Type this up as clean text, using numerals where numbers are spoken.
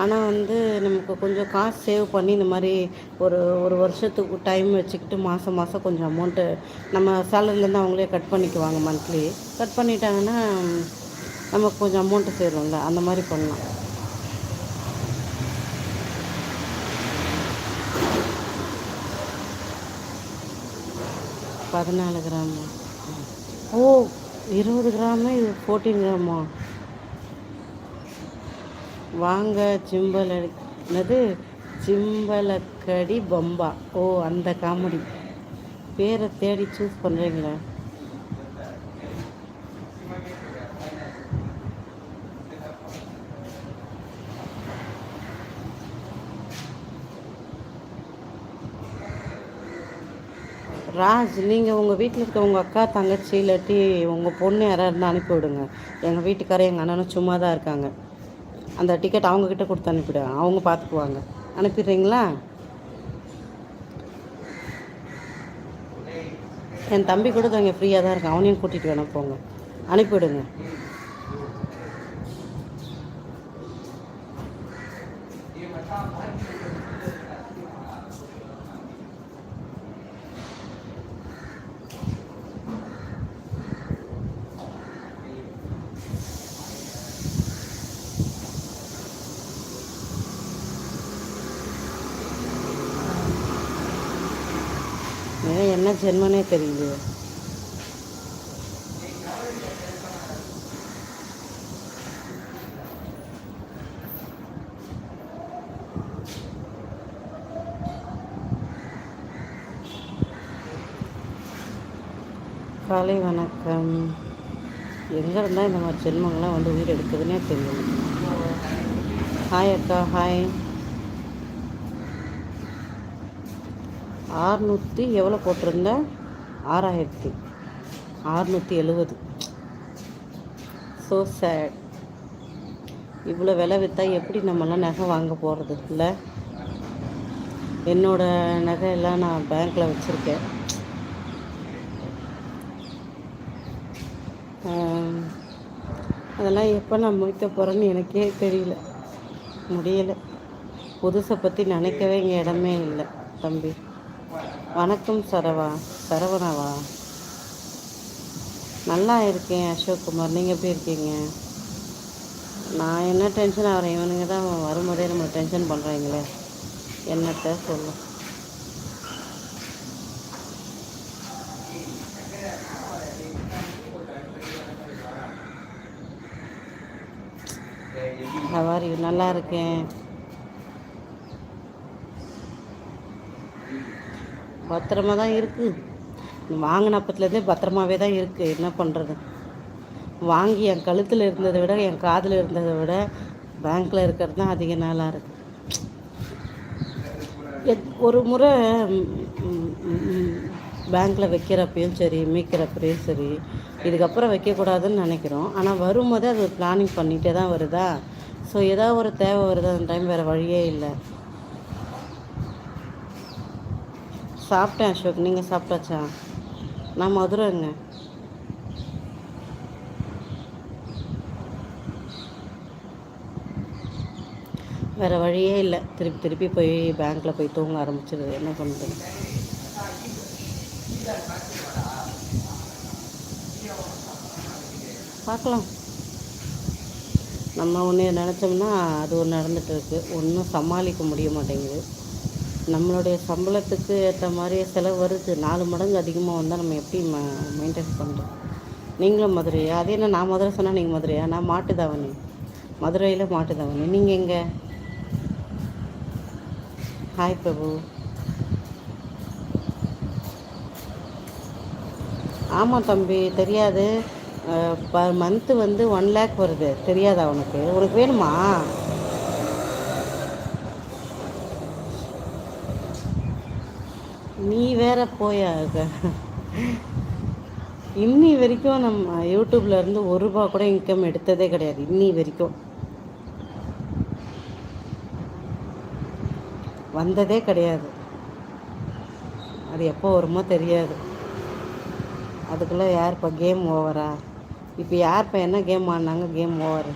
ஆனால் வந்து நமக்கு கொஞ்சம் காசு சேவ் பண்ணி இந்த மாதிரி ஒரு ஒரு வருஷத்துக்கு டைம் வச்சுக்கிட்டு மாதம் மாதம் கொஞ்சம் அமௌண்ட்டு நம்ம சேலரிலேருந்து அவங்களே கட் பண்ணிக்குவாங்க மந்த்லி. கட் பண்ணிட்டாங்கன்னா நமக்கு கொஞ்சம் அமௌண்ட்டு சேரும்ல, அந்த மாதிரி பண்ணலாம். 14 கிராமா? ஓ, 20 கிராமு, இது 14 கிராமா? வாங்க சிம்பல் என்னது, சிம்பலக்கடி பம்பா. ஓ, அந்த காமெடி பேரை தேடி சூஸ் பண்ணுறீங்களா? ராஜ், நீங்கள் உங்கள் வீட்டில் இருக்க உங்கள் அக்கா தங்கச்சி இல்லாட்டி உங்கள் பொண்ணு யாராவது இருந்தால் அனுப்பி விடுங்க. எங்கள் வீட்டுக்காரர் எங்கள் அண்ணனும் சும்மா தான் இருக்காங்க. அந்த டிக்கெட் அவங்கக்கிட்ட கொடுத்து அனுப்பிவிடு, அவங்க பார்த்துக்குவாங்க. அனுப்பிடுறீங்களா? என் தம்பி கூட இங்கே ஃப்ரீயாக தான் இருக்கான், அவனையும் கூட்டிகிட்டு வேணாம், போங்க, அனுப்பிவிடுங்க. என்ன ஜென்மனே தெரியலையே. காலை வணக்கம். எங்கே இருந்தால் இந்த மாதிரி ஜென்மங்கள்லாம் வந்து உயிர் எடுக்குதுன்னே தெரியல. ஹாய் அக்கா, ஹாய். 600 எவ்வளோ போட்டிருந்த? 6670. So sad. இவ்வளோ விலை விற்றா எப்படி நம்மளாம் நகை வாங்க போகிறது இல்லை? என்னோடய நகை எல்லாம் நான் பேங்க்கில் வச்சுருக்கேன். அதெல்லாம் எப்போ நான் முடிக்க போகிறேன்னு எனக்கே தெரியல, முடியலை. புதுசை பற்றி நினைக்கவே இங்கே இடமே இல்லை தம்பி. வணக்கம் சரவணாவா? நல்லா இருக்கேன் அசோக் குமார், நீங்கள் எப்படி இருக்கீங்க? நான் என்ன டென்ஷன் ஆகிறேன், இவனுங்க தான் வரும்போதே நம்ம டென்ஷன் பண்ணுறாங்களே, என்னத்த சொல்ல. ஹவாரி, நல்லா இருக்கேன். பத்திரமா தான் இருக்குது, வாங்கின அப்பத்துலேருந்தே பத்திரமாவே தான் இருக்குது. என்ன பண்ணுறது, வாங்கி என் கழுத்தில் இருந்ததை விட என் காதில் இருந்ததை விட பேங்க்கில் இருக்கிறது தான் அதிக நாளாக இருக்குது. ஒரு முறை பேங்க்கில் வைக்கிறப்பையும் சரி, மீட்கிறப்பையும் சரி, இதுக்கப்புறம் வைக்கக்கூடாதுன்னு நினைக்கிறோம். ஆனால் வரும்போதே அது பிளானிங் பண்ணிகிட்டே தான் வருதா. ஸோ ஏதாவது ஒரு தேவை வருது அந்த டைம், வேறு வழியே இல்லை. சாப்பிட்டேன் அசோக், நீங்கள் சாப்பிட்டாச்சா? நான் மதுரைங்க. வேறு வழியே இல்லை, திருப்பி திருப்பி போய் பேங்க்கில் போய் தூங்க ஆரம்பிச்சிடுது, என்ன பண்ணுறது. பார்க்கலாம். நம்ம ஒன்று நினச்சோம்னா அது ஒன்று நடந்துகிட்டு இருக்குது, ஒன்றும் சமாளிக்க முடிய மாட்டேங்குது. நம்மளுடைய சம்பளத்துக்கு ஏற்ற மாதிரி செலவு வருது, 4 மடங்கு அதிகமாக வந்தால் நம்ம எப்படி மெயின்டைன் பண்ணுறோம். நீங்களும் மதுரையா? அதே என்ன, நான் மதுரை சொன்னால் நீங்கள் மதுரையா? நான் மாட்டுதாவணி, மதுரையில் மாட்டுதாவணி. நீங்கள் எங்கே? ஹாய் பிரபு. ஆமாம் தம்பி, தெரியாது. பர் மந்த்து வந்து 1 lakh வருது, தெரியாதா உனக்கு? உனக்கு வேணுமா? நீ வேற போயா. இன்னி வரைக்கும் நம்ம யூடியூப்ல இருந்து ₹1 கூட இன்கம் எடுத்ததே கிடையாது, இன்னி வரைக்கும் வந்ததே கிடையாது. அது எப்போ வருமோ தெரியாது. அதுக்குள்ளே யார் இப்போ கேம் ஓவரா? இப்போ யார் இப்போ என்ன கேம் ஆடினாங்க, கேம் ஓவர்.